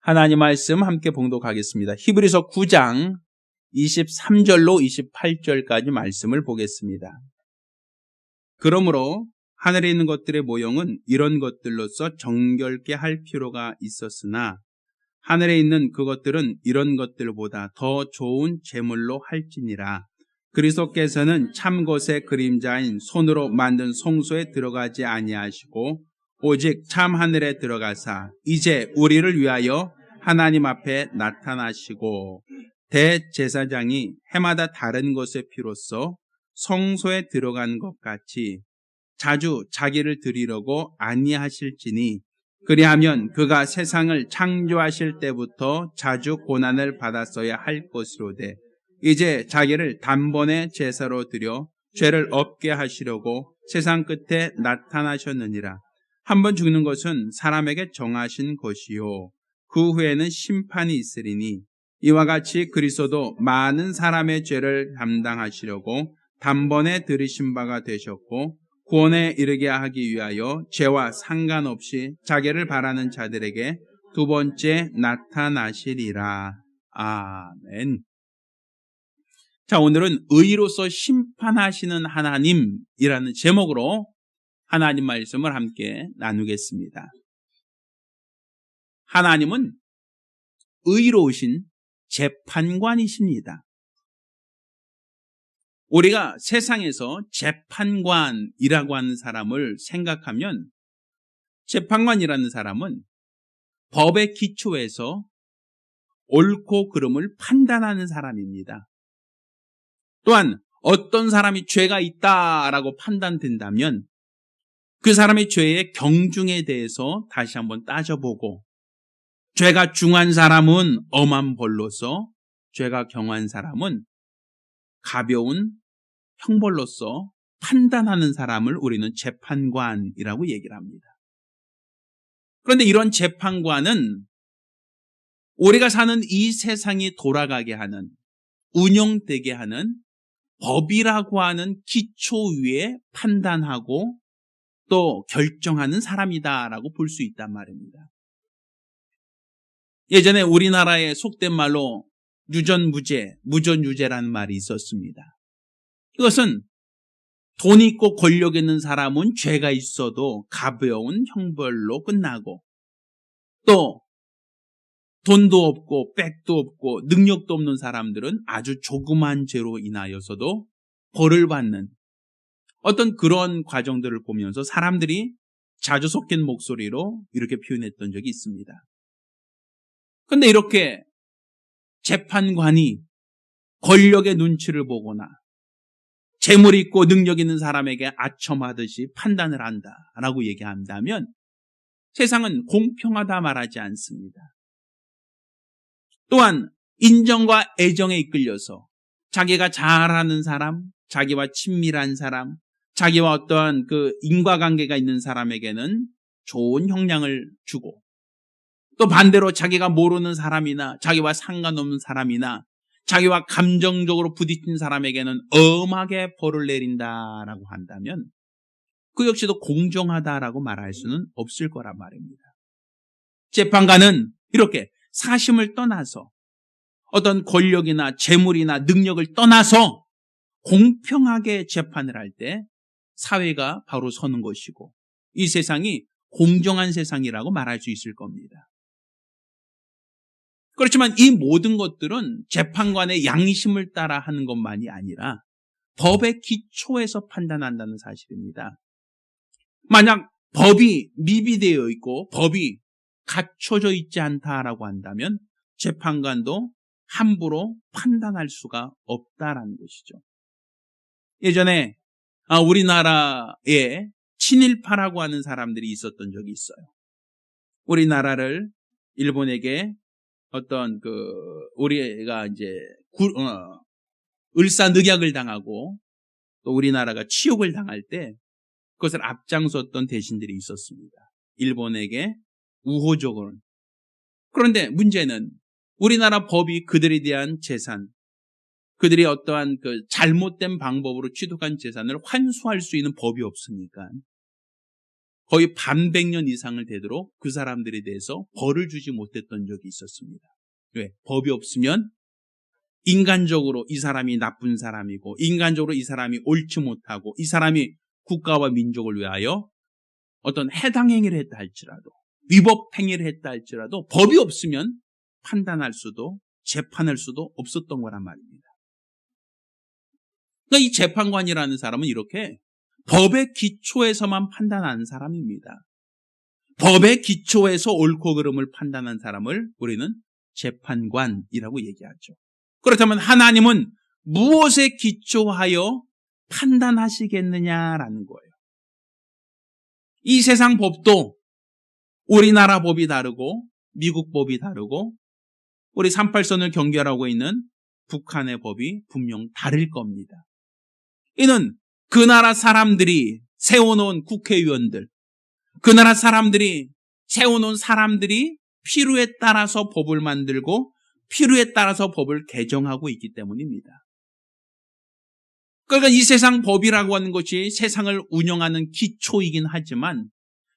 하나님 말씀 함께 봉독하겠습니다. 히브리서 9장 23절로 28절까지 말씀을 보겠습니다. 그러므로 하늘에 있는 것들의 모형은 이런 것들로서 정결케 할 필요가 있었으나 하늘에 있는 그것들은 이런 것들보다 더 좋은 제물로 할지니라. 그리스도께서는 참 것의 그림자인 손으로 만든 성소에 들어가지 아니하시고 오직 참 하늘에 들어가사 이제 우리를 위하여 하나님 앞에 나타나시고 대제사장이 해마다 다른 것의 피로써 성소에 들어간 것 같이 자주 자기를 드리려고 아니하실지니 그리하면 그가 세상을 창조하실 때부터 자주 고난을 받았어야 할 것이로되 이제 자기를 단번에 제사로 드려 죄를 없게 하시려고 세상 끝에 나타나셨느니라. 한번 죽는 것은 사람에게 정하신 것이요 그 후에는 심판이 있으리니 이와 같이 그리스도도 많은 사람의 죄를 담당하시려고 단번에 들으신 바가 되셨고 구원에 이르게 하기 위하여 죄와 상관없이 자기를 바라는 자들에게 두 번째 나타나시리라. 아멘. 자, 오늘은 의로서 심판하시는 하나님이라는 제목으로 하나님 말씀을 함께 나누겠습니다. 하나님은 의로우신 재판관이십니다. 우리가 세상에서 재판관이라고 하는 사람을 생각하면 재판관이라는 사람은 법의 기초에서 옳고 그름을 판단하는 사람입니다. 또한 어떤 사람이 죄가 있다라고 판단된다면 그 사람의 죄의 경중에 대해서 다시 한번 따져보고 죄가 중한 사람은 엄한 벌로서 죄가 경한 사람은 가벼운 형벌로서 판단하는 사람을 우리는 재판관이라고 얘기를 합니다. 그런데 이런 재판관은 우리가 사는 이 세상이 돌아가게 하는, 운영되게 하는 법이라고 하는 기초 위에 판단하고 또 결정하는 사람이다라고 볼 수 있단 말입니다. 예전에 우리나라의 속된 말로 유전무죄, 무전유죄라는 말이 있었습니다. 이것은 돈 있고 권력 있는 사람은 죄가 있어도 가벼운 형벌로 끝나고 또 돈도 없고 백도 없고 능력도 없는 사람들은 아주 조그만 죄로 인하여서도 벌을 받는 어떤 그런 과정들을 보면서 사람들이 자주 섞인 목소리로 이렇게 표현했던 적이 있습니다. 그런데 이렇게 재판관이 권력의 눈치를 보거나 재물 있고 능력 있는 사람에게 아첨하듯이 판단을 한다라고 얘기한다면 세상은 공평하다 말하지 않습니다. 또한 인정과 애정에 이끌려서 자기가 잘하는 사람, 자기와 친밀한 사람, 자기와 어떠한 그 인과관계가 있는 사람에게는 좋은 형량을 주고 또 반대로 자기가 모르는 사람이나 자기와 상관없는 사람이나 자기와 감정적으로 부딪힌 사람에게는 엄하게 벌을 내린다라고 한다면 그 역시도 공정하다라고 말할 수는 없을 거란 말입니다. 재판관은 이렇게 사심을 떠나서 어떤 권력이나 재물이나 능력을 떠나서 공평하게 재판을 할 때 사회가 바로 서는 것이고 이 세상이 공정한 세상이라고 말할 수 있을 겁니다. 그렇지만 이 모든 것들은 재판관의 양심을 따라 하는 것만이 아니라 법의 기초에서 판단한다는 사실입니다. 만약 법이 미비되어 있고 법이 갖춰져 있지 않다라고 한다면 재판관도 함부로 판단할 수가 없다라는 것이죠. 예전에 우리나라에 친일파라고 하는 사람들이 있었던 적이 있어요. 우리나라를 일본에게 어떤 우리가 이제 을사늑약을 당하고 또 우리나라가 치욕을 당할 때 그것을 앞장섰던 대신들이 있었습니다. 일본에게 우호적으로. 그런데 문제는 우리나라 법이 그들에 대한 재산, 그들이 어떠한 그 잘못된 방법으로 취득한 재산을 환수할 수 있는 법이 없으니까 거의 반백년 이상을 되도록 그 사람들에 대해서 벌을 주지 못했던 적이 있었습니다. 왜? 법이 없으면 인간적으로 이 사람이 나쁜 사람이고, 인간적으로 이 사람이 옳지 못하고, 이 사람이 국가와 민족을 위하여 어떤 해당 행위를 했다 할지라도, 위법 행위를 했다 할지라도 법이 없으면 판단할 수도 재판할 수도 없었던 거란 말입니다. 그러니까 이 재판관이라는 사람은 이렇게 법의 기초에서만 판단하는 사람입니다. 법의 기초에서 옳고 그름을 판단한 사람을 우리는 재판관이라고 얘기하죠. 그렇다면 하나님은 무엇에 기초하여 판단하시겠느냐라는 거예요. 이 세상 법도 우리나라 법이 다르고 미국 법이 다르고 우리 38선을 경계하고 있는 북한의 법이 분명 다를 겁니다. 이는 그 나라 사람들이 세워놓은 국회의원들, 그 나라 사람들이 세워놓은 사람들이 필요에 따라서 법을 만들고 필요에 따라서 법을 개정하고 있기 때문입니다. 그러니까 이 세상 법이라고 하는 것이 세상을 운영하는 기초이긴 하지만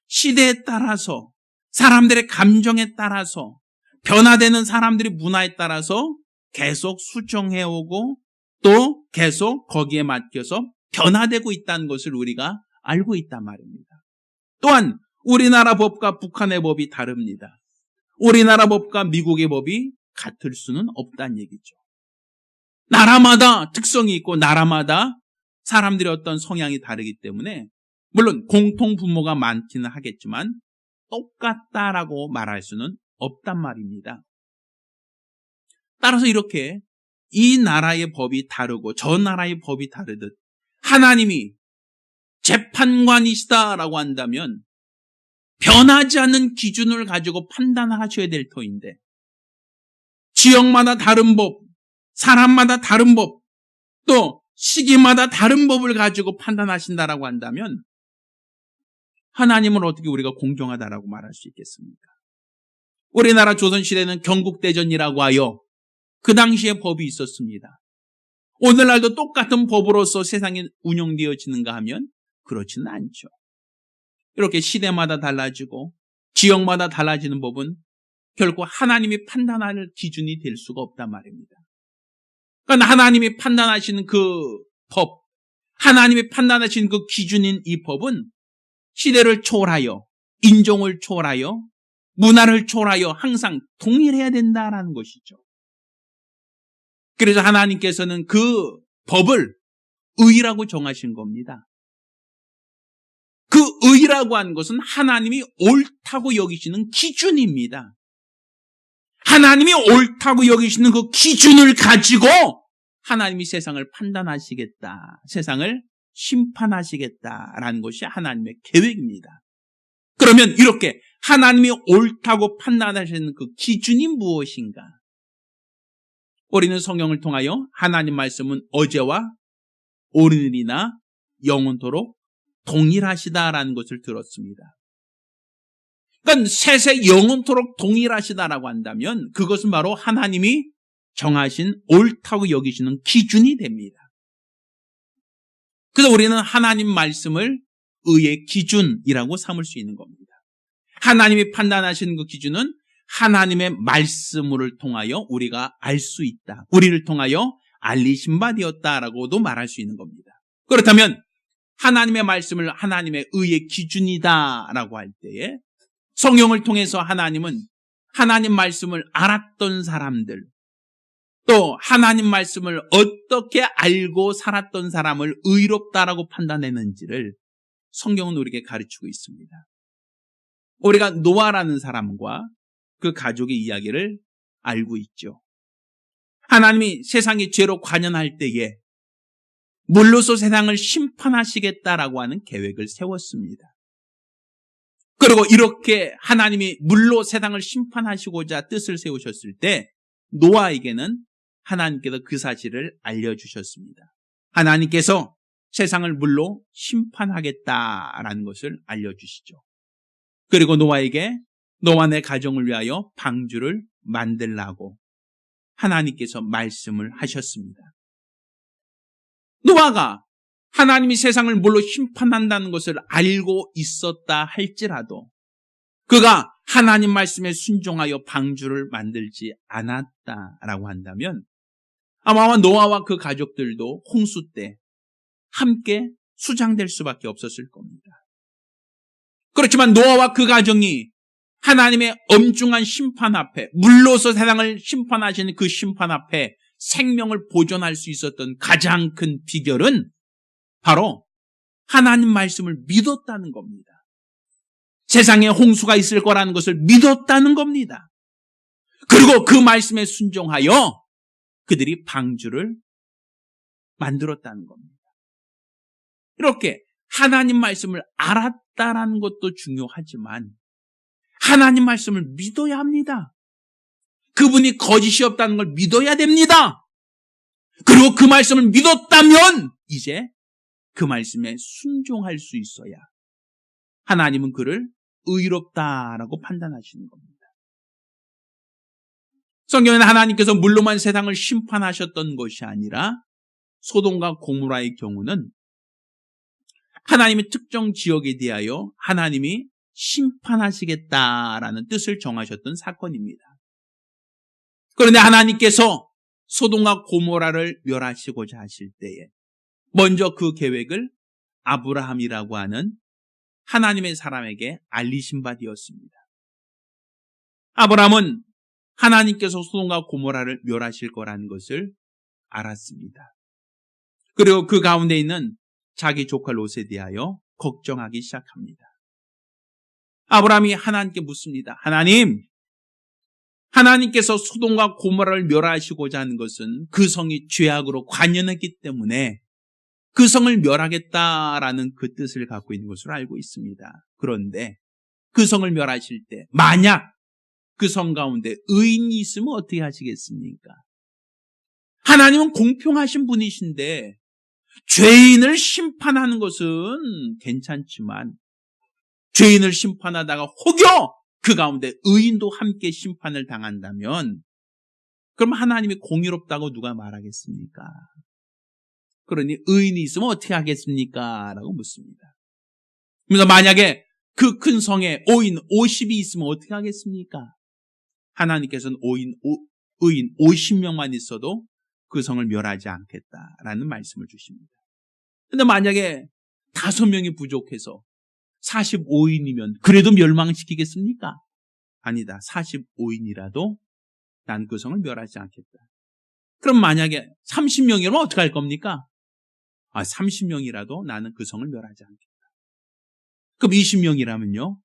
시대에 따라서 사람들의 감정에 따라서 변화되는 사람들의 문화에 따라서 계속 수정해오고 또 계속 거기에 맡겨서 변화되고 있다는 것을 우리가 알고 있단 말입니다. 또한 우리나라 법과 북한의 법이 다릅니다. 우리나라 법과 미국의 법이 같을 수는 없다는 얘기죠. 나라마다 특성이 있고 나라마다 사람들의 어떤 성향이 다르기 때문에 물론 공통 분모가 많기는 하겠지만 똑같다라고 말할 수는 없단 말입니다. 따라서 이렇게 이 나라의 법이 다르고 저 나라의 법이 다르듯 하나님이 재판관이시다라고 한다면 변하지 않는 기준을 가지고 판단하셔야 될 터인데 지역마다 다른 법, 사람마다 다른 법, 또 시기마다 다른 법을 가지고 판단하신다라고 한다면 하나님을 어떻게 우리가 공정하다라고 말할 수 있겠습니까? 우리나라 조선시대는 경국대전이라고 하여 그 당시에 법이 있었습니다. 오늘날도 똑같은 법으로서 세상이 운영되어지는가 하면 그렇지는 않죠. 이렇게 시대마다 달라지고 지역마다 달라지는 법은 결코 하나님이 판단할 기준이 될 수가 없단 말입니다. 그러니까 하나님이 판단하시는 그 법, 하나님이 판단하시는 그 기준인 이 법은 시대를 초월하여, 인종을 초월하여, 문화를 초월하여 항상 동일해야 된다라는 것이죠. 그래서 하나님께서는 그 법을 의라고 정하신 겁니다. 그 의라고 하는 것은 하나님이 옳다고 여기시는 기준입니다. 하나님이 옳다고 여기시는 그 기준을 가지고 하나님이 세상을 판단하시겠다, 세상을 심판하시겠다라는 것이 하나님의 계획입니다. 그러면 이렇게 하나님이 옳다고 판단하시는 그 기준이 무엇인가? 우리는 성경을 통하여 하나님 말씀은 어제와 오늘이나 영원토록 동일하시다라는 것을 들었습니다. 그러니까 세세 영원토록 동일하시다라고 한다면 그것은 바로 하나님이 정하신 옳다고 여기시는 기준이 됩니다. 그래서 우리는 하나님 말씀을 의의 기준이라고 삼을 수 있는 겁니다. 하나님이 판단하시는 그 기준은 하나님의 말씀을 통하여 우리가 알 수 있다. 우리를 통하여 알리신 바 되었다라고도 말할 수 있는 겁니다. 그렇다면 하나님의 말씀을 하나님의 의의 기준이다라고 할 때에 성경을 통해서 하나님은 하나님 말씀을 알았던 사람들, 또 하나님 말씀을 어떻게 알고 살았던 사람을 의롭다라고 판단했는지를 성경은 우리에게 가르치고 있습니다. 우리가 노아라는 사람과 그 가족의 이야기를 알고 있죠. 하나님이 세상이 죄로 관연할 때에 물로서 세상을 심판하시겠다라고 하는 계획을 세웠습니다. 그리고 이렇게 하나님이 물로 세상을 심판하시고자 뜻을 세우셨을 때 노아에게는 하나님께서 그 사실을 알려주셨습니다. 하나님께서 세상을 물로 심판하겠다라는 것을 알려주시죠. 그리고 노아에게 너와 내 가정을 위하여 방주를 만들라고 하나님께서 말씀을 하셨습니다. 노아가 하나님이 세상을 뭘로 심판한다는 것을 알고 있었다 할지라도 그가 하나님 말씀에 순종하여 방주를 만들지 않았다라고 한다면 아마 노아와 그 가족들도 홍수 때 함께 수장될 수밖에 없었을 겁니다. 그렇지만 노아와 그 가정이 하나님의 엄중한 심판 앞에, 물로서 세상을 심판하시는 그 심판 앞에 생명을 보존할 수 있었던 가장 큰 비결은 바로 하나님 말씀을 믿었다는 겁니다. 세상에 홍수가 있을 거라는 것을 믿었다는 겁니다. 그리고 그 말씀에 순종하여 그들이 방주를 만들었다는 겁니다. 이렇게 하나님 말씀을 알았다라는 것도 중요하지만 하나님 말씀을 믿어야 합니다. 그분이 거짓이 없다는 걸 믿어야 됩니다. 그리고 그 말씀을 믿었다면 이제 그 말씀에 순종할 수 있어야 하나님은 그를 의롭다라고 판단하시는 겁니다. 성경에는 하나님께서 물로만 세상을 심판하셨던 것이 아니라 소돔과 고모라의 경우는 하나님의 특정 지역에 대하여 하나님이 심판하시겠다라는 뜻을 정하셨던 사건입니다. 그런데 하나님께서 소돔과 고모라를 멸하시고자 하실 때에 먼저 그 계획을 아브라함이라고 하는 하나님의 사람에게 알리신 바 되었습니다. 아브라함은 하나님께서 소돔과 고모라를 멸하실 거라는 것을 알았습니다. 그리고 그 가운데 있는 자기 조카 롯에 대하여 걱정하기 시작합니다. 아브라함이 하나님께 묻습니다. 하나님께서 소돔과 고모라를 멸하시고자 하는 것은 그 성이 죄악으로 관연했기 때문에 그 성을 멸하겠다라는 그 뜻을 갖고 있는 것으로 알고 있습니다. 그런데 그 성을 멸하실 때 만약 그 성 가운데 의인이 있으면 어떻게 하시겠습니까? 하나님은 공평하신 분이신데 죄인을 심판하는 것은 괜찮지만 죄인을 심판하다가 혹여 그 가운데 의인도 함께 심판을 당한다면 그럼 하나님이 공의롭다고 누가 말하겠습니까? 그러니 의인이 있으면 어떻게 하겠습니까? 라고 묻습니다. 그래서 만약에 그 큰 성에 의인 50이 있으면 어떻게 하겠습니까? 하나님께서는 의인 50명만 있어도 그 성을 멸하지 않겠다라는 말씀을 주십니다. 그런데 만약에 5명이 부족해서 45인이면 그래도 멸망시키겠습니까? 아니다. 45인이라도 난 그 성을 멸하지 않겠다. 그럼 만약에 30명이라면 어떻게 할 겁니까? 30명이라도 나는 그 성을 멸하지 않겠다. 그럼 20명이라면요?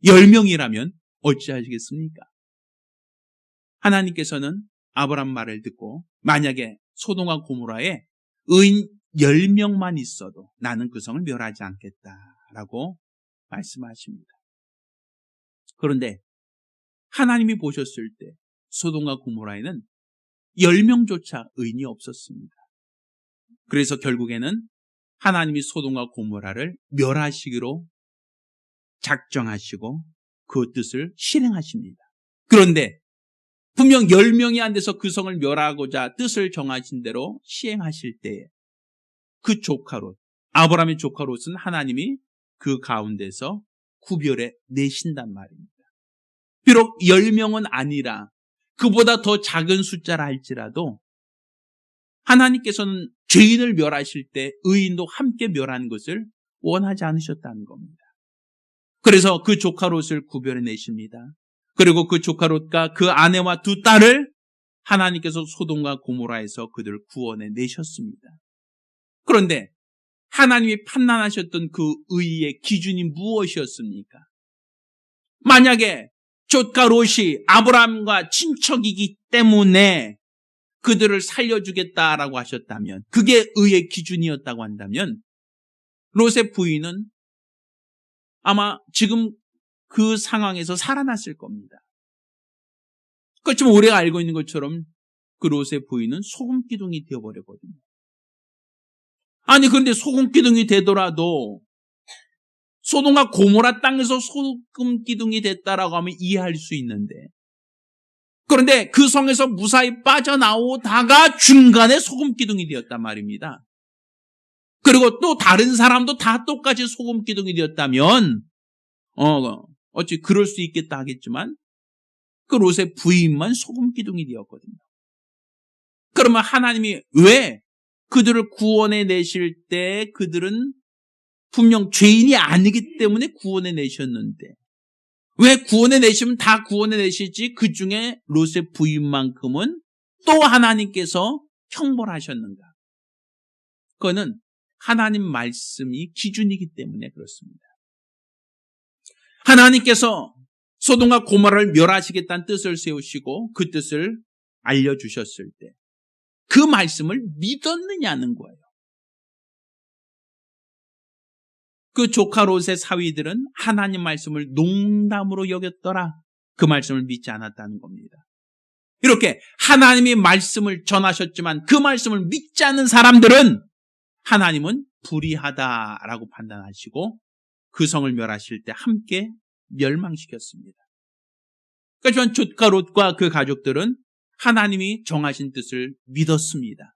10명이라면 어찌하시겠습니까? 하나님께서는 아브라함 말을 듣고 만약에 소돔과 고모라에 의인 10명만 있어도 나는 그 성을 멸하지 않겠다라고 말씀하십니다. 그런데 하나님이 보셨을 때 소돔과 고모라에는 10명조차 의인이 없었습니다. 그래서 결국에는 하나님이 소돔과 고모라를 멸하시기로 작정하시고 그 뜻을 실행하십니다. 그런데 분명 10명이 안 돼서 그 성을 멸하고자 뜻을 정하신 대로 시행하실 때에 그 조카 롯, 아브라함의 조카 롯은 하나님이 그 가운데서 구별해 내신단 말입니다. 비록 10명은 아니라 그보다 더 작은 숫자라 할지라도 하나님께서는 죄인을 멸하실 때 의인도 함께 멸하는 것을 원하지 않으셨다는 겁니다. 그래서 그 조카 롯을 구별해 내십니다. 그리고 그 조카 롯과 그 아내와 두 딸을 하나님께서 소돔과 고모라에서 그들을 구원해 내셨습니다. 그런데 하나님이 판단하셨던 그 의의 기준이 무엇이었습니까? 만약에 조카 롯이 아브라함과 친척이기 때문에 그들을 살려주겠다라고 하셨다면, 그게 의의 기준이었다고 한다면 롯의 부인은 아마 지금 그 상황에서 살아났을 겁니다. 그렇지만 우리가 알고 있는 것처럼 그 롯의 부인은 소금기둥이 되어버렸거든요. 아니 그런데 소금기둥이 되더라도 소돔과 고모라 땅에서 소금기둥이 됐다라고 하면 이해할 수 있는데, 그런데 그 성에서 무사히 빠져나오다가 중간에 소금기둥이 되었단 말입니다. 그리고 또 다른 사람도 다 똑같이 소금 기둥이 되었다면 어찌 그럴 수 있겠다 하겠지만 그 롯의 부인만 소금 기둥이 되었거든요. 그러면 하나님이 왜 그들을 구원해 내실 때 그들은 분명 죄인이 아니기 때문에 구원해 내셨는데 왜 구원해 내시면 다 구원해 내시지 그 중에 롯의 부인만큼은 또 하나님께서 형벌하셨는가? 그거는 하나님 말씀이 기준이기 때문에 그렇습니다. 하나님께서 소돔과 고모라를 멸하시겠다는 뜻을 세우시고 그 뜻을 알려주셨을 때 그 말씀을 믿었느냐는 거예요. 그 조카 롯의 사위들은 하나님 말씀을 농담으로 여겼더라. 그 말씀을 믿지 않았다는 겁니다. 이렇게 하나님이 말씀을 전하셨지만 그 말씀을 믿지 않는 사람들은 하나님은 불의하다라고 판단하시고 그 성을 멸하실 때 함께 멸망시켰습니다. 그렇지만 조카 롯과 그 가족들은 하나님이 정하신 뜻을 믿었습니다.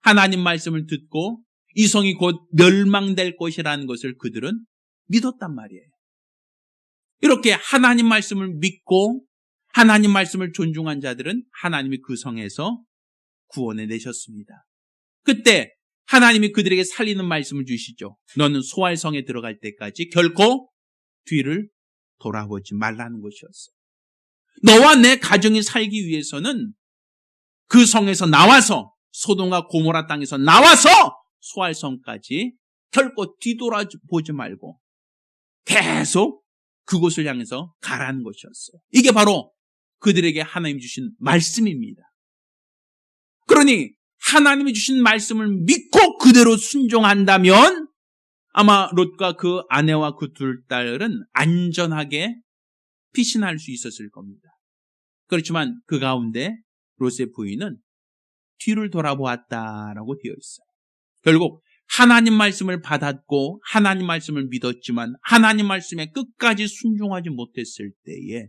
하나님 말씀을 듣고 이 성이 곧 멸망될 것이라는 것을 그들은 믿었단 말이에요. 이렇게 하나님 말씀을 믿고 하나님 말씀을 존중한 자들은 하나님이 그 성에서 구원해 내셨습니다. 그때 하나님이 그들에게 살리는 말씀을 주시죠. 너는 소알성에 들어갈 때까지 결코 뒤를 돌아보지 말라는 것이었어요. 너와 내 가정이 살기 위해서는 그 성에서 나와서 소돔과 고모라 땅에서 나와서 소알성까지 결코 뒤돌아보지 말고 계속 그곳을 향해서 가라는 것이었어요. 이게 바로 그들에게 하나님이 주신 말씀입니다. 그러니 하나님이 주신 말씀을 믿고 그대로 순종한다면 아마 롯과 그 아내와 그 둘 딸은 안전하게 피신할 수 있었을 겁니다. 그렇지만 그 가운데 롯의 부인은 뒤를 돌아보았다라고 되어 있어요. 결국 하나님 말씀을 받았고 하나님 말씀을 믿었지만 하나님 말씀에 끝까지 순종하지 못했을 때에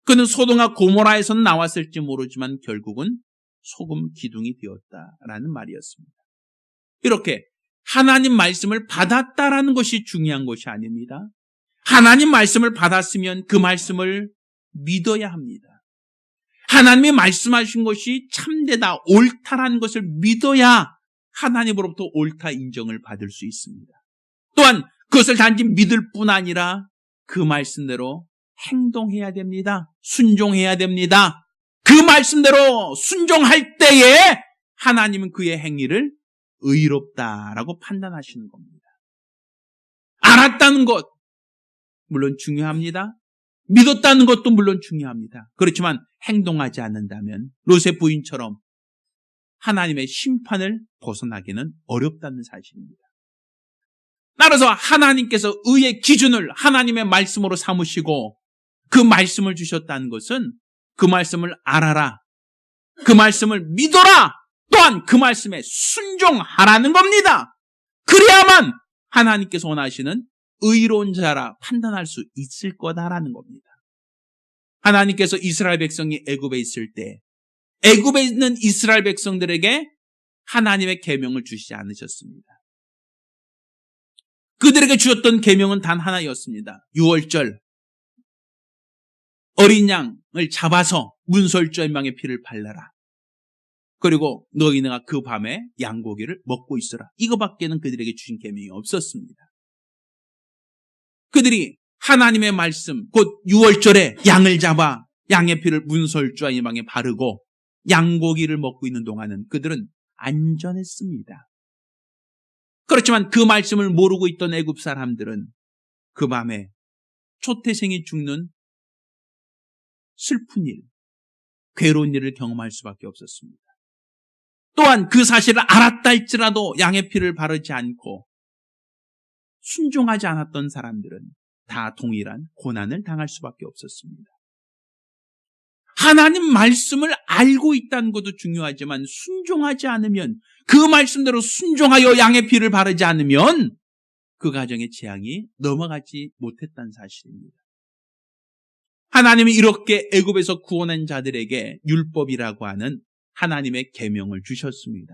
그는 소돔과 고모라에서는 나왔을지 모르지만 결국은 소금 기둥이 되었다라는 말이었습니다. 이렇게 하나님 말씀을 받았다라는 것이 중요한 것이 아닙니다. 하나님 말씀을 받았으면 그 말씀을 믿어야 합니다. 하나님이 말씀하신 것이 참되다, 옳다라는 것을 믿어야 하나님으로부터 옳다 인정을 받을 수 있습니다. 또한 그것을 단지 믿을 뿐 아니라 그 말씀대로 행동해야 됩니다. 순종해야 됩니다. 그 말씀대로 순종할 때에 하나님은 그의 행위를 의롭다라고 판단하시는 겁니다. 알았다는 것 물론 중요합니다. 믿었다는 것도 물론 중요합니다. 그렇지만 행동하지 않는다면 롯의 부인처럼 하나님의 심판을 벗어나기는 어렵다는 사실입니다. 따라서 하나님께서 의의 기준을 하나님의 말씀으로 삼으시고 그 말씀을 주셨다는 것은 그 말씀을 알아라, 그 말씀을 믿어라, 또한 그 말씀에 순종하라는 겁니다. 그래야만 하나님께서 원하시는 의로운 자라 판단할 수 있을 거다라는 겁니다. 하나님께서 이스라엘 백성이 애굽에 있을 때 애굽에 있는 이스라엘 백성들에게 하나님의 계명을 주시지 않으셨습니다. 그들에게 주셨던 계명은 단 하나였습니다. 유월절 어린 양을 잡아서 문설주의 피를 발라라. 그리고 너희네가 그 밤에 양고기를 먹고 있어라. 이거밖에는 그들에게 주신 계명이 없었습니다. 그들이 하나님의 말씀, 곧 유월절에 양을 잡아 양의 피를 문설주와 이방에 바르고 양고기를 먹고 있는 동안은 그들은 안전했습니다. 그렇지만 그 말씀을 모르고 있던 애굽 사람들은 그 밤에 초태생이 죽는 슬픈 일, 괴로운 일을 경험할 수밖에 없었습니다. 또한 그 사실을 알았다 할지라도 양의 피를 바르지 않고 순종하지 않았던 사람들은 다 동일한 고난을 당할 수밖에 없었습니다. 하나님 말씀을 알고 있다는 것도 중요하지만 순종하지 않으면, 그 말씀대로 순종하여 양의 피를 바르지 않으면 그 가정의 재앙이 넘어가지 못했다는 사실입니다. 하나님이 이렇게 애굽에서 구원한 자들에게 율법이라고 하는 하나님의 계명을 주셨습니다.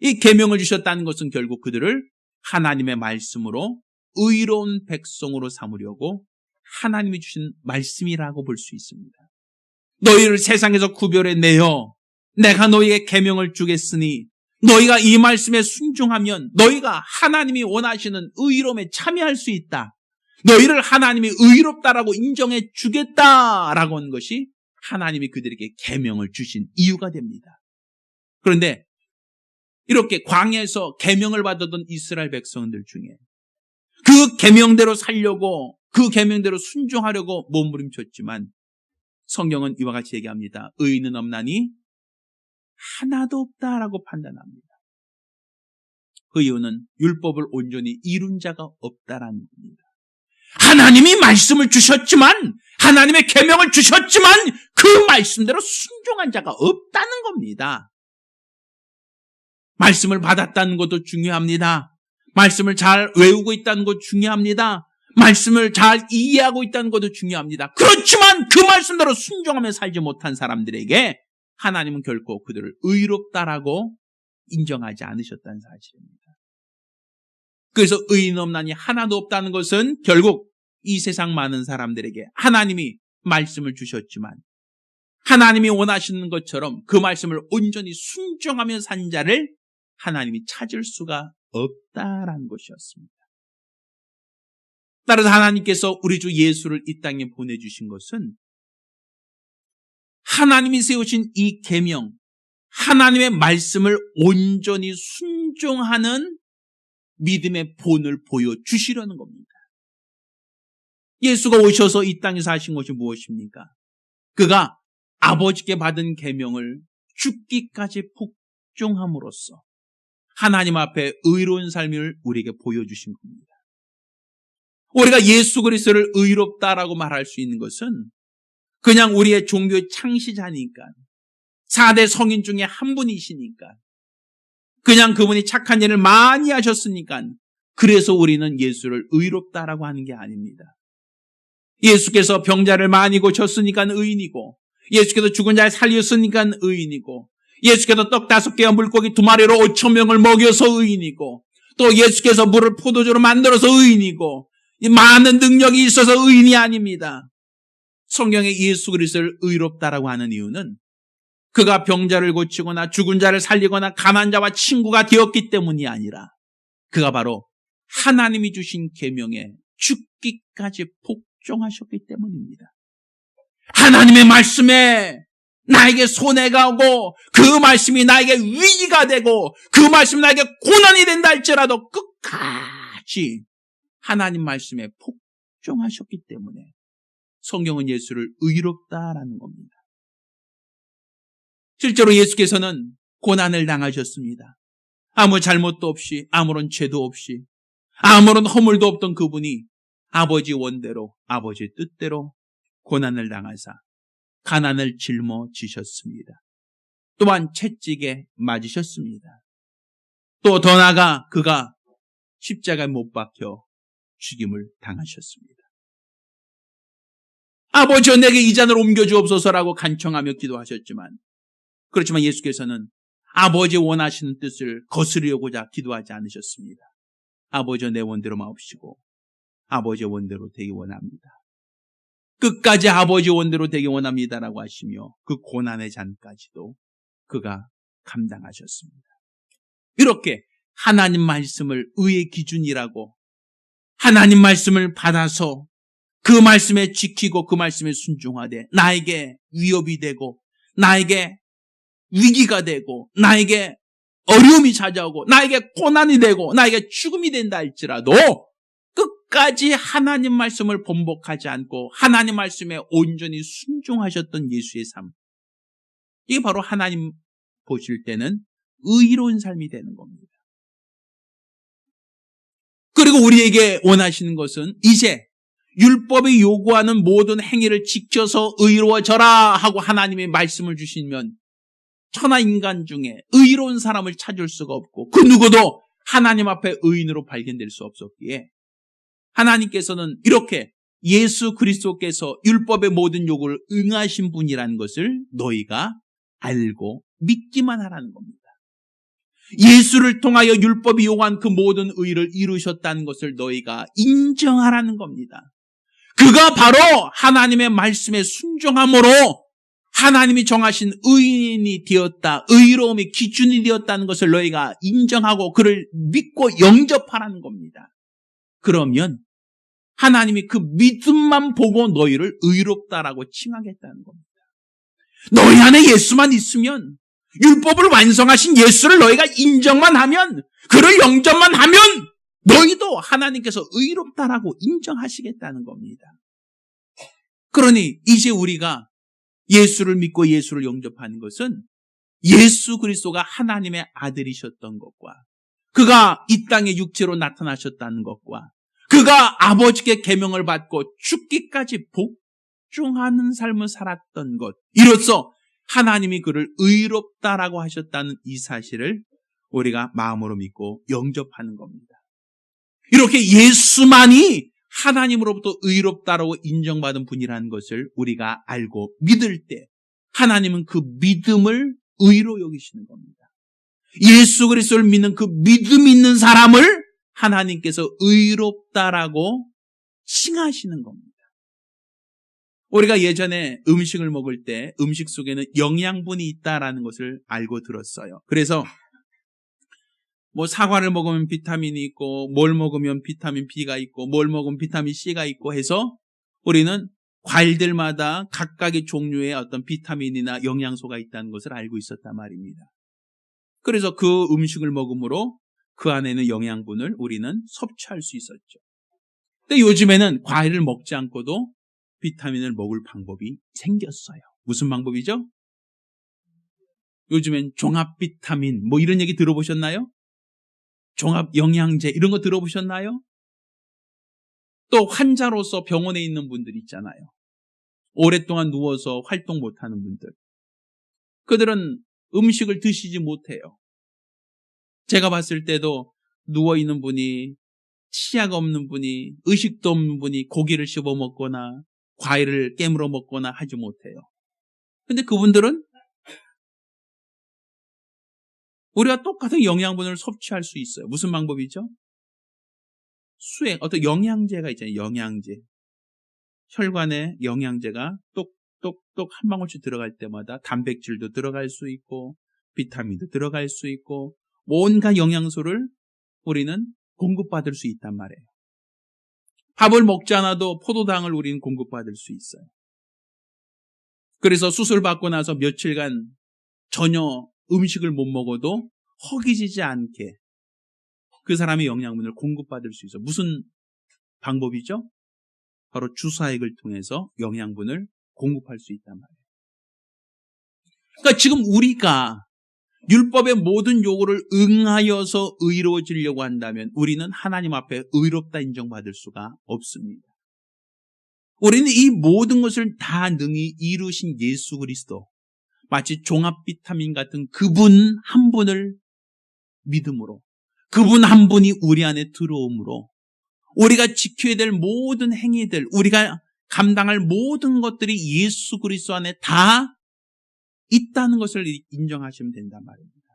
이 계명을 주셨다는 것은 결국 그들을 하나님의 말씀으로 의로운 백성으로 삼으려고 하나님이 주신 말씀이라고 볼 수 있습니다. 너희를 세상에서 구별해내어 내가 너희에게 계명을 주겠으니 너희가 이 말씀에 순종하면 너희가 하나님이 원하시는 의로움에 참여할 수 있다. 너희를 하나님이 의롭다라고 인정해 주겠다라고 하는 것이 하나님이 그들에게 계명을 주신 이유가 됩니다. 그런데 이렇게 광야에서 계명을 받았던 이스라엘 백성들 중에 그 계명대로 살려고 그 계명대로 순종하려고 몸부림쳤지만 성경은 이와 같이 얘기합니다. 의인은 없나니 하나도 없다라고 판단합니다. 그 이유는 율법을 온전히 이룬 자가 없다라는 겁니다. 하나님이 말씀을 주셨지만 하나님의 계명을 주셨지만 그 말씀대로 순종한 자가 없다는 겁니다. 말씀을 받았다는 것도 중요합니다. 말씀을 잘 외우고 있다는 것도 중요합니다. 말씀을 잘 이해하고 있다는 것도 중요합니다. 그렇지만 그 말씀대로 순종하며 살지 못한 사람들에게 하나님은 결코 그들을 의롭다라고 인정하지 않으셨다는 사실입니다. 그래서 의인 없나니 하나도 없다는 것은 결국 이 세상 많은 사람들에게 하나님이 말씀을 주셨지만 하나님이 원하시는 것처럼 그 말씀을 온전히 순종하며 산 자를 하나님이 찾을 수가 없다라는 것이었습니다. 따라서 하나님께서 우리 주 예수를 이 땅에 보내주신 것은 하나님이 세우신 이 계명, 하나님의 말씀을 온전히 순종하는 믿음의 본을 보여주시려는 겁니다. 예수가 오셔서 이 땅에서 하신 것이 무엇입니까? 그가 아버지께 받은 계명을 죽기까지 복종함으로써 하나님 앞에 의로운 삶을 우리에게 보여주신 겁니다. 우리가 예수 그리스도를 의롭다라고 말할 수 있는 것은 그냥 우리의 종교의 창시자니까 4대 성인 중에 한 분이시니까 그냥 그분이 착한 일을 많이 하셨으니까 그래서 우리는 예수를 의롭다라고 하는 게 아닙니다. 예수께서 병자를 많이 고쳤으니까 의인이고 예수께서 죽은 자를 살렸으니까 의인이고 예수께서 떡 5개와 물고기 2마리로 5,000명을 먹여서 의인이고 또 예수께서 물을 포도주로 만들어서 의인이고 많은 능력이 있어서 의인이 아닙니다. 성경에 예수 그리스도를 의롭다라고 하는 이유는 그가 병자를 고치거나 죽은 자를 살리거나 가난한 자와 친구가 되었기 때문이 아니라 그가 바로 하나님이 주신 계명에 죽기까지 복종하셨기 때문입니다. 하나님의 말씀에 나에게 손해가 오고 그 말씀이 나에게 위기가 되고 그 말씀이 나에게 고난이 된다 할지라도 끝까지 하나님 말씀에 복종하셨기 때문에 성경은 예수를 의롭다라는 겁니다. 실제로 예수께서는 고난을 당하셨습니다. 아무 잘못도 없이 아무런 죄도 없이 아무런 허물도 없던 그분이 아버지 원대로 아버지 뜻대로 고난을 당하사 가난을 짊어지셨습니다. 또한 채찍에 맞으셨습니다. 또 더 나아가 그가 십자가에 못 박혀 죽임을 당하셨습니다. 아버지여 내게 이 잔을 옮겨주옵소서라고 간청하며 기도하셨지만 그렇지만 예수께서는 아버지 원하시는 뜻을 거스르려고자 기도하지 않으셨습니다. 아버지여 내 원대로 마옵시고 아버지의 원대로 되기 원합니다. 끝까지 아버지 원대로 되기 원합니다라고 하시며 그 고난의 잔까지도 그가 감당하셨습니다. 이렇게 하나님 말씀을 의의 기준이라고 하나님 말씀을 받아서 그 말씀에 지키고 그 말씀에 순종하되 나에게 위협이 되고 나에게 위기가 되고 나에게 어려움이 찾아오고 나에게 고난이 되고 나에게 죽음이 된다 할지라도 끝까지 하나님 말씀을 번복하지 않고 하나님 말씀에 온전히 순종하셨던 예수의 삶, 이게 바로 하나님 보실 때는 의로운 삶이 되는 겁니다. 그리고 우리에게 원하시는 것은 이제 율법이 요구하는 모든 행위를 지켜서 의로워져라 하고 하나님의 말씀을 주시면 천하 인간 중에 의로운 사람을 찾을 수가 없고 그 누구도 하나님 앞에 의인으로 발견될 수 없었기에 하나님께서는 이렇게 예수 그리스도께서 율법의 모든 요구를 응하신 분이라는 것을 너희가 알고 믿기만 하라는 겁니다. 예수를 통하여 율법이 요구한 그 모든 의를 이루셨다는 것을 너희가 인정하라는 겁니다. 그가 바로 하나님의 말씀에 순종함으로 하나님이 정하신 의인이 되었다, 의로움의 기준이 되었다는 것을 너희가 인정하고 그를 믿고 영접하라는 겁니다. 그러면 하나님이 그 믿음만 보고 너희를 의롭다라고 칭하겠다는 겁니다. 너희 안에 예수만 있으면, 율법을 완성하신 예수를 너희가 인정만 하면, 그를 영접만 하면 너희도 하나님께서 의롭다라고 인정하시겠다는 겁니다. 그러니 이제 우리가 예수를 믿고 예수를 영접하는 것은 예수 그리스도가 하나님의 아들이셨던 것과 그가 이 땅에 육체로 나타나셨다는 것과 그가 아버지께 계명을 받고 죽기까지 복종하는 삶을 살았던 것, 이로써 하나님이 그를 의롭다라고 하셨다는 이 사실을 우리가 마음으로 믿고 영접하는 겁니다. 이렇게 예수만이 하나님으로부터 의롭다라고 인정받은 분이라는 것을 우리가 알고 믿을 때 하나님은 그 믿음을 의로 여기시는 겁니다. 예수 그리스도를 믿는 그 믿음 있는 사람을 하나님께서 의롭다라고 칭하시는 겁니다. 우리가 예전에 음식을 먹을 때 음식 속에는 영양분이 있다라는 것을 알고 들었어요. 그래서 뭐 사과를 먹으면 비타민이 있고, 뭘 먹으면 비타민 B가 있고, 뭘 먹으면 비타민 C가 있고 해서 우리는 과일들마다 각각의 종류의 어떤 비타민이나 영양소가 있다는 것을 알고 있었단 말입니다. 그래서 그 음식을 먹음으로 그 안에는 영양분을 우리는 섭취할 수 있었죠. 근데 요즘에는 과일을 먹지 않고도 비타민을 먹을 방법이 생겼어요. 무슨 방법이죠? 요즘엔 종합 비타민 뭐 이런 얘기 들어보셨나요? 종합 영양제 이런 거 들어보셨나요? 또 환자로서 병원에 있는 분들 있잖아요. 오랫동안 누워서 활동 못하는 분들. 그들은 음식을 드시지 못해요. 제가 봤을 때도 누워있는 분이, 치약 없는 분이, 의식도 없는 분이 고기를 씹어 먹거나 과일을 깨물어 먹거나 하지 못해요. 근데 그분들은 우리가 똑같은 영양분을 섭취할 수 있어요. 무슨 방법이죠? 수액, 어떤 영양제가 있잖아요. 영양제. 혈관에 영양제가 똑똑똑 한 방울씩 들어갈 때마다 단백질도 들어갈 수 있고 비타민도 들어갈 수 있고 온갖 영양소를 우리는 공급받을 수 있단 말이에요. 밥을 먹지 않아도 포도당을 우리는 공급받을 수 있어요. 그래서 수술받고 나서 며칠간 전혀 음식을 못 먹어도 허기지지 않게 그 사람의 영양분을 공급받을 수 있어요. 무슨 방법이죠? 바로 주사액을 통해서 영양분을 공급할 수 있단 말이에요. 그러니까 지금 우리가 율법의 모든 요구를 응하여서 의로워지려고 한다면 우리는 하나님 앞에 의롭다 인정받을 수가 없습니다. 우리는 이 모든 것을 다 능히 이루신 예수 그리스도, 마치 종합 비타민 같은 그분 한 분을 믿음으로, 그분 한 분이 우리 안에 들어옴으로 우리가 지켜야 될 모든 행위들, 우리가 감당할 모든 것들이 예수 그리스도 안에 다 있다는 것을 인정하시면 된단 말입니다.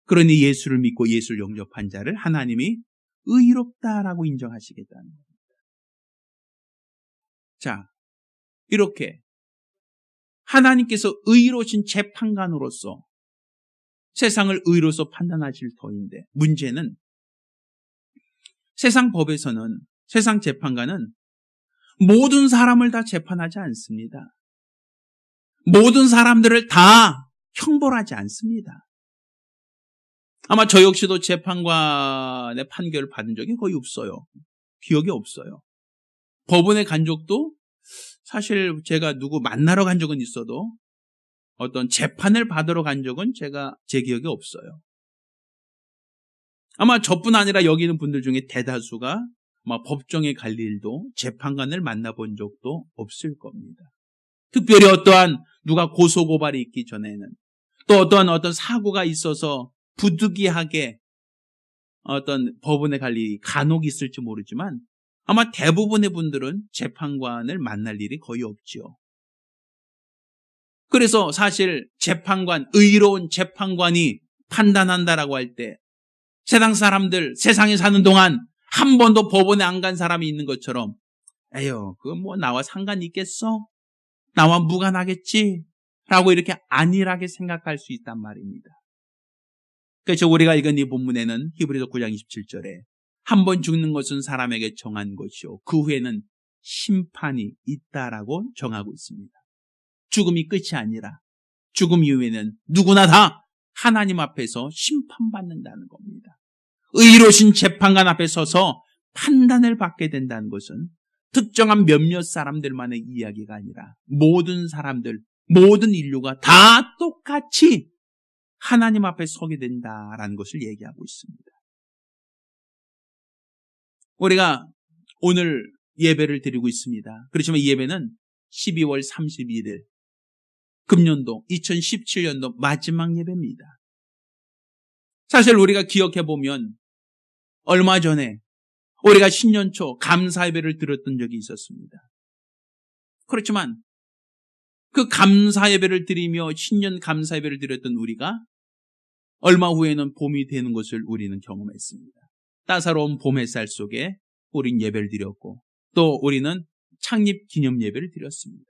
그러니 예수를 믿고 예수를 영접한 자를 하나님이 의롭다라고 인정하시겠다는 겁니다. 자, 이렇게 하나님께서 의로우신 재판관으로서 세상을 의로서 판단하실 터인데, 문제는 세상 법에서는, 세상 재판관은 모든 사람을 다 재판하지 않습니다. 모든 사람들을 다 형벌하지 않습니다. 아마 저 역시도 재판관의 판결을 받은 적이 거의 없어요. 기억이 없어요. 법원에 간 적도, 사실 제가 누구 만나러 간 적은 있어도 어떤 재판을 받으러 간 적은 제 기억에 없어요. 아마 저뿐 아니라 여기 있는 분들 중에 대다수가 아마 법정에 갈 일도 재판관을 만나본 적도 없을 겁니다. 특별히 어떠한 누가 고소고발이 있기 전에는, 또 어떤 사고가 있어서 부득이하게 어떤 법원에 갈 일이 간혹 있을지 모르지만 아마 대부분의 분들은 재판관을 만날 일이 거의 없지요. 그래서 사실 재판관, 의로운 재판관이 판단한다라고 할 때 세상 사람들 세상에 사는 동안 한 번도 법원에 안 간 사람이 있는 것처럼 에휴 그건 뭐 나와 상관이 있겠어? 나와 무관하겠지? 라고 이렇게 안일하게 생각할 수 있단 말입니다. 그래서 우리가 읽은 이 본문에는 히브리서 9장 27절에 한 번 죽는 것은 사람에게 정한 것이요 그 후에는 심판이 있다라고 정하고 있습니다. 죽음이 끝이 아니라 죽음 이후에는 누구나 다 하나님 앞에서 심판받는다는 겁니다. 의로우신 재판관 앞에 서서 판단을 받게 된다는 것은 특정한 몇몇 사람들만의 이야기가 아니라 모든 사람들, 모든 인류가 다 똑같이 하나님 앞에 서게 된다라는 것을 얘기하고 있습니다. 우리가 오늘 예배를 드리고 있습니다. 그렇지만 이 예배는 12월 31일 금년도 2017년도 마지막 예배입니다. 사실 우리가 기억해보면 얼마 전에 우리가 신년초 감사 예배를 드렸던 적이 있었습니다. 그렇지만 그 감사 예배를 드리며 신년 감사 예배를 드렸던 우리가 얼마 후에는 봄이 되는 것을 우리는 경험했습니다. 따사로운 봄 햇살 속에 우린 예배를 드렸고 또 우리는 창립 기념 예배를 드렸습니다.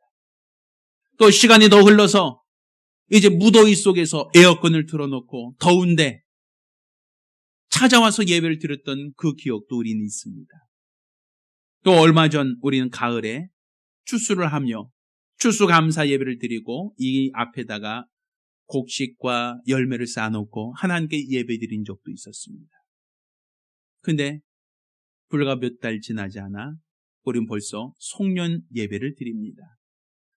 또 시간이 더 흘러서 이제 무더위 속에서 에어컨을 틀어놓고 더운데 찾아와서 예배를 드렸던 그 기억도 우리는 있습니다. 또 얼마 전 우리는 가을에 추수를 하며 추수감사 예배를 드리고 이 앞에다가 곡식과 열매를 쌓아놓고 하나님께 예배 드린 적도 있었습니다. 근데 불과 몇 달 지나지 않아 우리는 벌써 송년 예배를 드립니다.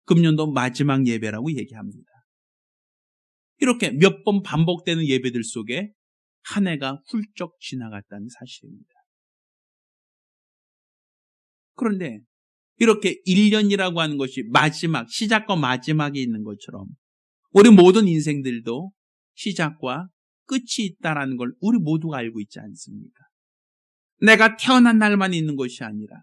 금년도 마지막 예배라고 얘기합니다. 이렇게 몇 번 반복되는 예배들 속에 한 해가 훌쩍 지나갔다는 사실입니다. 그런데 이렇게 1년이라고 하는 것이 마지막, 시작과 마지막이 있는 것처럼 우리 모든 인생들도 시작과 끝이 있다는 걸 우리 모두가 알고 있지 않습니까? 내가 태어난 날만 있는 것이 아니라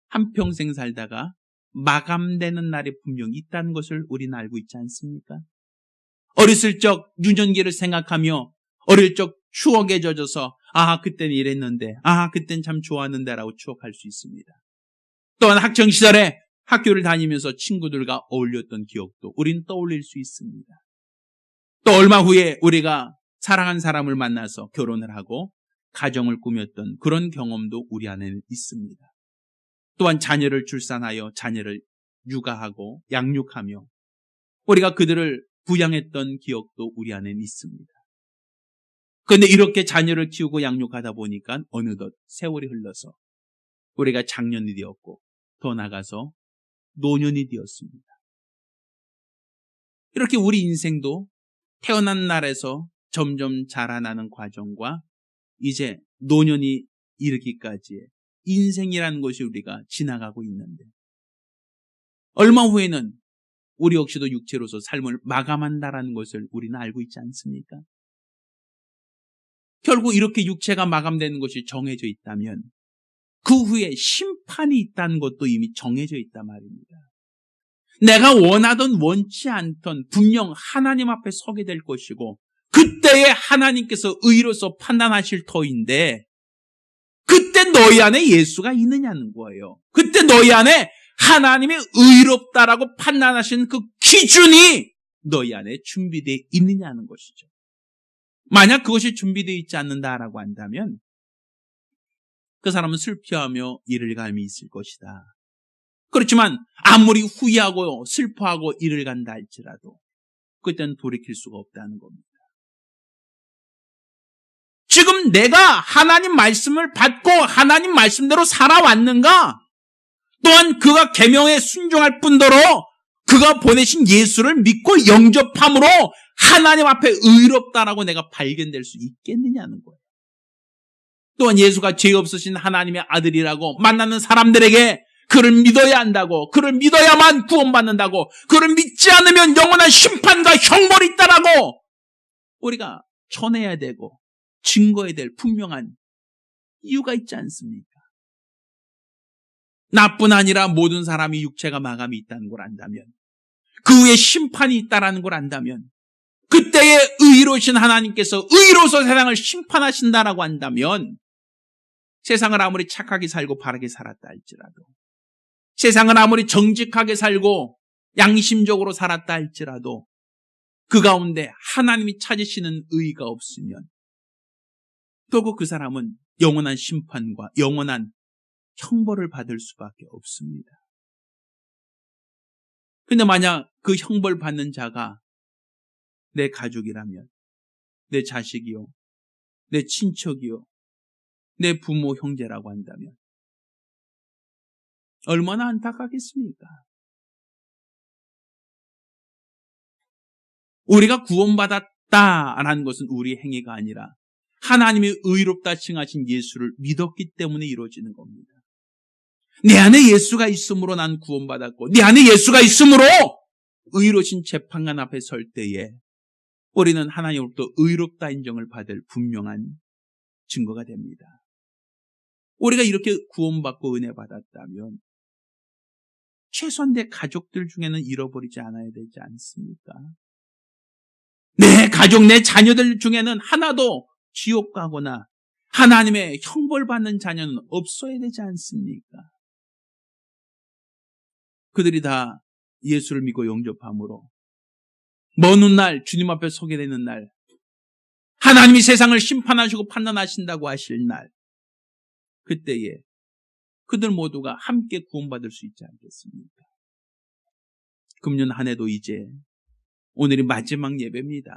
한평생 살다가 마감되는 날이 분명히 있다는 것을 우리는 알고 있지 않습니까? 어렸을 적 유년기를 생각하며 어릴 적 추억에 젖어서 그때는 이랬는데 그때는 참 좋았는데 라고 추억할 수 있습니다. 또한 학창시절에 학교를 다니면서 친구들과 어울렸던 기억도 우리는 떠올릴 수 있습니다. 또 얼마 후에 우리가 사랑한 사람을 만나서 결혼을 하고 가정을 꾸몄던 그런 경험도 우리 안에는 있습니다. 또한 자녀를 출산하여 자녀를 육아하고 양육하며 우리가 그들을 부양했던 기억도 우리 안에는 있습니다. 그런데 이렇게 자녀를 키우고 양육하다 보니까 어느덧 세월이 흘러서 우리가 장년이 되었고 더 나아가서 노년이 되었습니다. 이렇게 우리 인생도 태어난 날에서 점점 자라나는 과정과 이제 노년이 이르기까지의 인생이라는 것이 우리가 지나가고 있는데 얼마 후에는 우리 역시도 육체로서 삶을 마감한다라는 것을 우리는 알고 있지 않습니까? 결국 이렇게 육체가 마감되는 것이 정해져 있다면 그 후에 심판이 있다는 것도 이미 정해져 있단 말입니다. 내가 원하던 원치 않던 분명 하나님 앞에 서게 될 것이고 그때에 하나님께서 의로서 판단하실 터인데 그때 너희 안에 예수가 있느냐는 거예요. 그때 너희 안에 하나님이 의롭다라고 판단하신 그 기준이 너희 안에 준비되어 있느냐는 것이죠. 만약 그것이 준비되어 있지 않는다라고 한다면 그 사람은 슬퍼하며 이를 감이 있을 것이다. 그렇지만 아무리 후회하고 슬퍼하고 이를 간다 할지라도 그때는 돌이킬 수가 없다는 겁니다. 지금 내가 하나님 말씀을 받고 하나님 말씀대로 살아왔는가? 또한 그가 계명에 순종할 뿐더러 그가 보내신 예수를 믿고 영접함으로 하나님 앞에 의롭다라고 내가 발견될 수 있겠느냐는 거예요. 또한 예수가 죄 없으신 하나님의 아들이라고 만나는 사람들에게 그를 믿어야 한다고, 그를 믿어야만 구원받는다고, 그를 믿지 않으면 영원한 심판과 형벌이 있다라고 우리가 전해야 되고 증거해야 될 분명한 이유가 있지 않습니까? 나뿐 아니라 모든 사람이 육체가 마감이 있다는 걸 안다면, 그 후에 심판이 있다는 걸 안다면, 그때에 의로우신 하나님께서 의로서 세상을 심판하신다라고 한다면 세상을 아무리 착하게 살고 바르게 살았다 할지라도, 세상을 아무리 정직하게 살고 양심적으로 살았다 할지라도 그 가운데 하나님이 찾으시는 의가 없으면 결국 그 사람은 영원한 심판과 영원한 형벌을 받을 수밖에 없습니다. 근데 만약 그 형벌 받는 자가 내 가족이라면, 내 자식이요, 내 친척이요, 내 부모, 형제라고 한다면 얼마나 안타깝겠습니까? 우리가 구원받았다라는 것은 우리의 행위가 아니라 하나님이 의롭다 칭하신 예수를 믿었기 때문에 이루어지는 겁니다. 내 안에 예수가 있으므로 난 구원받았고, 내 안에 예수가 있으므로 의로우신 재판관 앞에 설 때에 우리는 하나님으로부터 의롭다 인정을 받을 분명한 증거가 됩니다. 우리가 이렇게 구원받고 은혜 받았다면 최소한 내 가족들 중에는 잃어버리지 않아야 되지 않습니까? 내 가족, 내 자녀들 중에는 하나도 지옥 가거나 하나님의 형벌 받는 자녀는 없어야 되지 않습니까? 그들이 다 예수를 믿고 영접함으로 먼 훗날 주님 앞에 서게 되는 날, 하나님이 세상을 심판하시고 판단하신다고 하실 날, 그때에 그들 모두가 함께 구원받을 수 있지 않겠습니까? 금년 한 해도 이제 오늘이 마지막 예배입니다.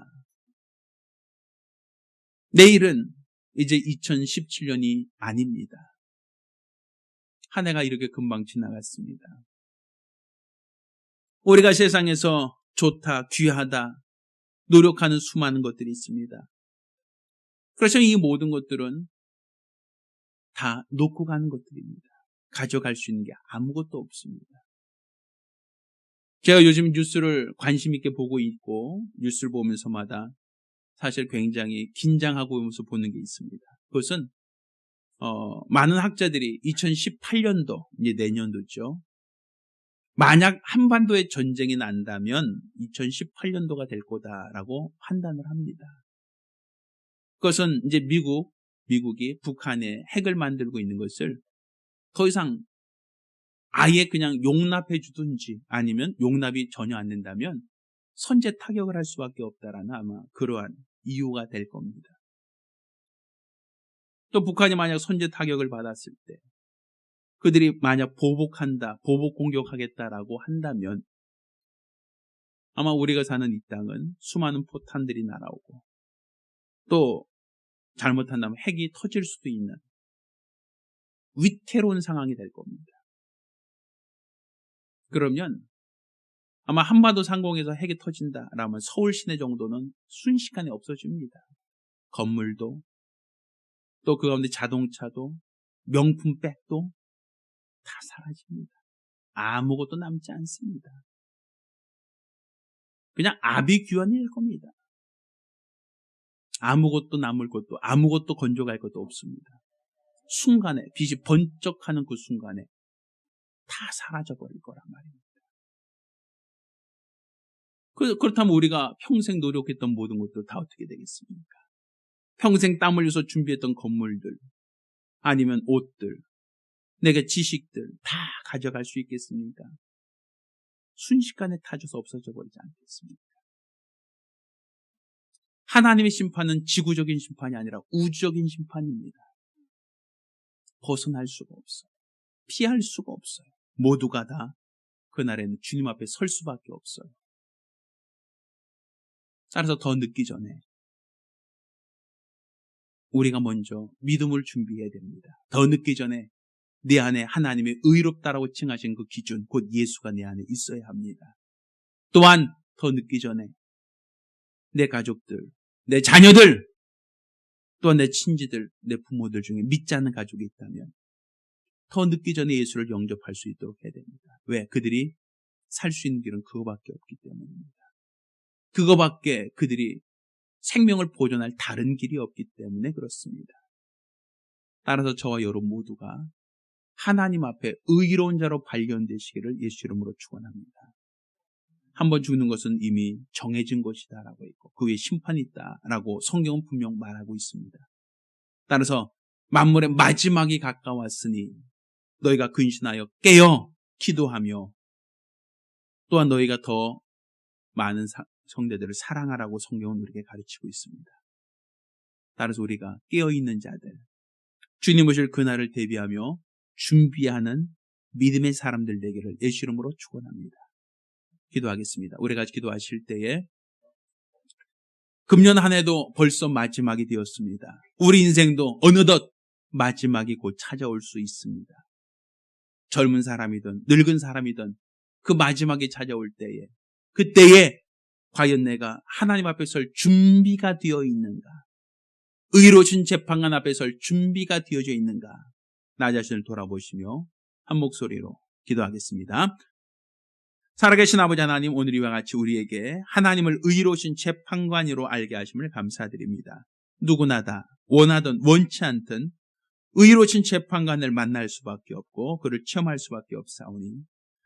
내일은 이제 2017년이 아닙니다. 한 해가 이렇게 금방 지나갔습니다. 우리가 세상에서 좋다, 귀하다, 노력하는 수많은 것들이 있습니다. 그래서 이 모든 것들은 다 놓고 가는 것들입니다. 가져갈 수 있는 게 아무것도 없습니다. 제가 요즘 뉴스를 관심 있게 보고 있고 뉴스를 보면서마다 사실 굉장히 긴장하고 오면서 보는 게 있습니다. 그것은 많은 학자들이 2018년도, 이제 내년도죠. 만약 한반도에 전쟁이 난다면 2018년도가 될 거다라고 판단을 합니다. 그것은 이제 미국이 북한에 핵을 만들고 있는 것을 더 이상 아예 그냥 용납해 주든지 아니면 용납이 전혀 안 된다면 선제 타격을 할 수밖에 없다라는 아마 그러한 이유가 될 겁니다. 또 북한이 만약 선제 타격을 받았을 때 그들이 만약 보복 공격하겠다라고 한다면 아마 우리가 사는 이 땅은 수많은 포탄들이 날아오고 또 잘못한다면 핵이 터질 수도 있는 위태로운 상황이 될 겁니다. 그러면 아마 한반도 상공에서 핵이 터진다라면 서울 시내 정도는 순식간에 없어집니다. 건물도 또 그 가운데 자동차도 명품 백도 다 사라집니다. 아무것도 남지 않습니다. 그냥 아비규환일 겁니다. 아무것도 남을 것도 아무것도 건져갈 것도 없습니다. 순간에 빛이 번쩍하는 그 순간에 다 사라져버릴 거란 말입니다. 그렇다면 우리가 평생 노력했던 모든 것도 다 어떻게 되겠습니까? 평생 땀 흘려서 준비했던 건물들 아니면 옷들, 내가 지식들 다 가져갈 수 있겠습니까? 순식간에 타져서 없어져 버리지 않겠습니까? 하나님의 심판은 지구적인 심판이 아니라 우주적인 심판입니다. 벗어날 수가 없어요. 피할 수가 없어요. 모두가 다 그날에는 주님 앞에 설 수밖에 없어요. 따라서 더 늦기 전에 우리가 먼저 믿음을 준비해야 됩니다. 더 늦기 전에 내 안에 하나님의 의롭다라고 칭하신 그 기준, 곧 예수가 내 안에 있어야 합니다. 또한 더 늦기 전에 내 가족들, 내 자녀들, 또한 내 친지들, 내 부모들 중에 믿지 않는 가족이 있다면 더 늦기 전에 예수를 영접할 수 있도록 해야 됩니다. 왜? 그들이 살 수 있는 길은 그거밖에 없기 때문입니다. 그거밖에 그들이 생명을 보존할 다른 길이 없기 때문에 그렇습니다. 따라서 저와 여러분 모두가 하나님 앞에 의로운 자로 발견되시기를 예수 이름으로 축원합니다. 한 번 죽는 것은 이미 정해진 것이다라고 있고 그 위에 심판이 있다라고 성경은 분명 말하고 있습니다. 따라서 만물의 마지막이 가까웠으니 너희가 근신하여 깨어 기도하며 또한 너희가 더 많은 성대들을 사랑하라고 성경은 우리에게 가르치고 있습니다. 따라서 우리가 깨어있는 자들, 주님 오실 그날을 대비하며 준비하는 믿음의 사람들 되기를 예수 이름으로 축원합니다. 기도하겠습니다. 우리가 기도하실 때에 금년 한 해도 벌써 마지막이 되었습니다. 우리 인생도 어느덧 마지막이 곧 찾아올 수 있습니다. 젊은 사람이든 늙은 사람이든 그 마지막이 찾아올 때에 그때에 과연 내가 하나님 앞에 설 준비가 되어 있는가? 의로우신 재판관 앞에 설 준비가 되어져 있는가? 나 자신을 돌아보시며 한 목소리로 기도하겠습니다. 살아계신 아버지 하나님, 오늘 이와 같이 우리에게 하나님을 의로우신 재판관으로 알게 하심을 감사드립니다. 누구나 다 원하든 원치 않든 의로우신 재판관을 만날 수밖에 없고 그를 체험할 수밖에 없사오니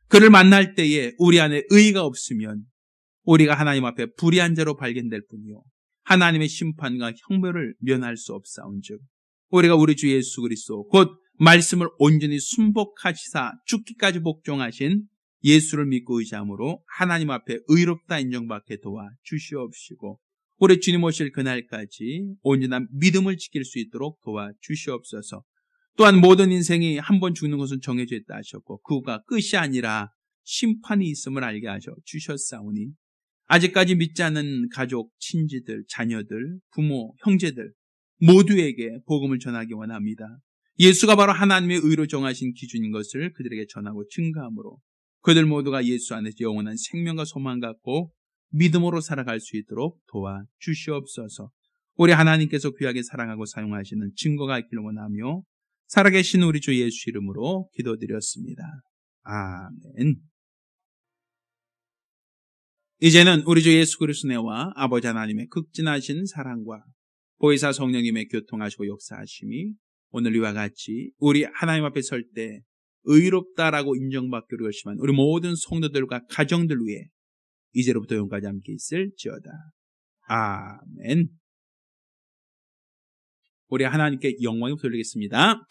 그를 만날 때에 우리 안에 의의가 없으면 우리가 하나님 앞에 불의한 자로 발견될 뿐이요 하나님의 심판과 형벌을 면할 수 없사온즉 우리가 우리 주 예수 그리스도 곧 말씀을 온전히 순복하시사 죽기까지 복종하신 예수를 믿고 의지함으로 하나님 앞에 의롭다 인정받게 도와 주시옵시고 우리 주님 오실 그날까지 온전한 믿음을 지킬 수 있도록 도와 주시옵소서. 또한 모든 인생이 한 번 죽는 것은 정해져 있다 하셨고 그가 끝이 아니라 심판이 있음을 알게 하셔 주셨사오니 아직까지 믿지 않는 가족, 친지들, 자녀들, 부모, 형제들 모두에게 복음을 전하기 원합니다. 예수가 바로 하나님의 의로 정하신 기준인 것을 그들에게 전하고 증거함으로 그들 모두가 예수 안에서 영원한 생명과 소망 갖고 믿음으로 살아갈 수 있도록 도와 주시옵소서. 우리 하나님께서 귀하게 사랑하고 사용하시는 증거가 있기를 원하며 살아계신 우리 주 예수 이름으로 기도드렸습니다. 아멘. 이제는 우리 주 예수 그리스도의 은혜와 아버지 하나님의 극진하신 사랑과 보혜사 성령님의 교통하시고 역사하심이 오늘 이와 같이 우리 하나님 앞에 설 때 의롭다라고 인정받기로 결심한 우리 모든 성도들과 가정들 위해 이제로부터 영원까지 함께 있을지어다. 아멘. 우리 하나님께 영광을 돌리겠습니다.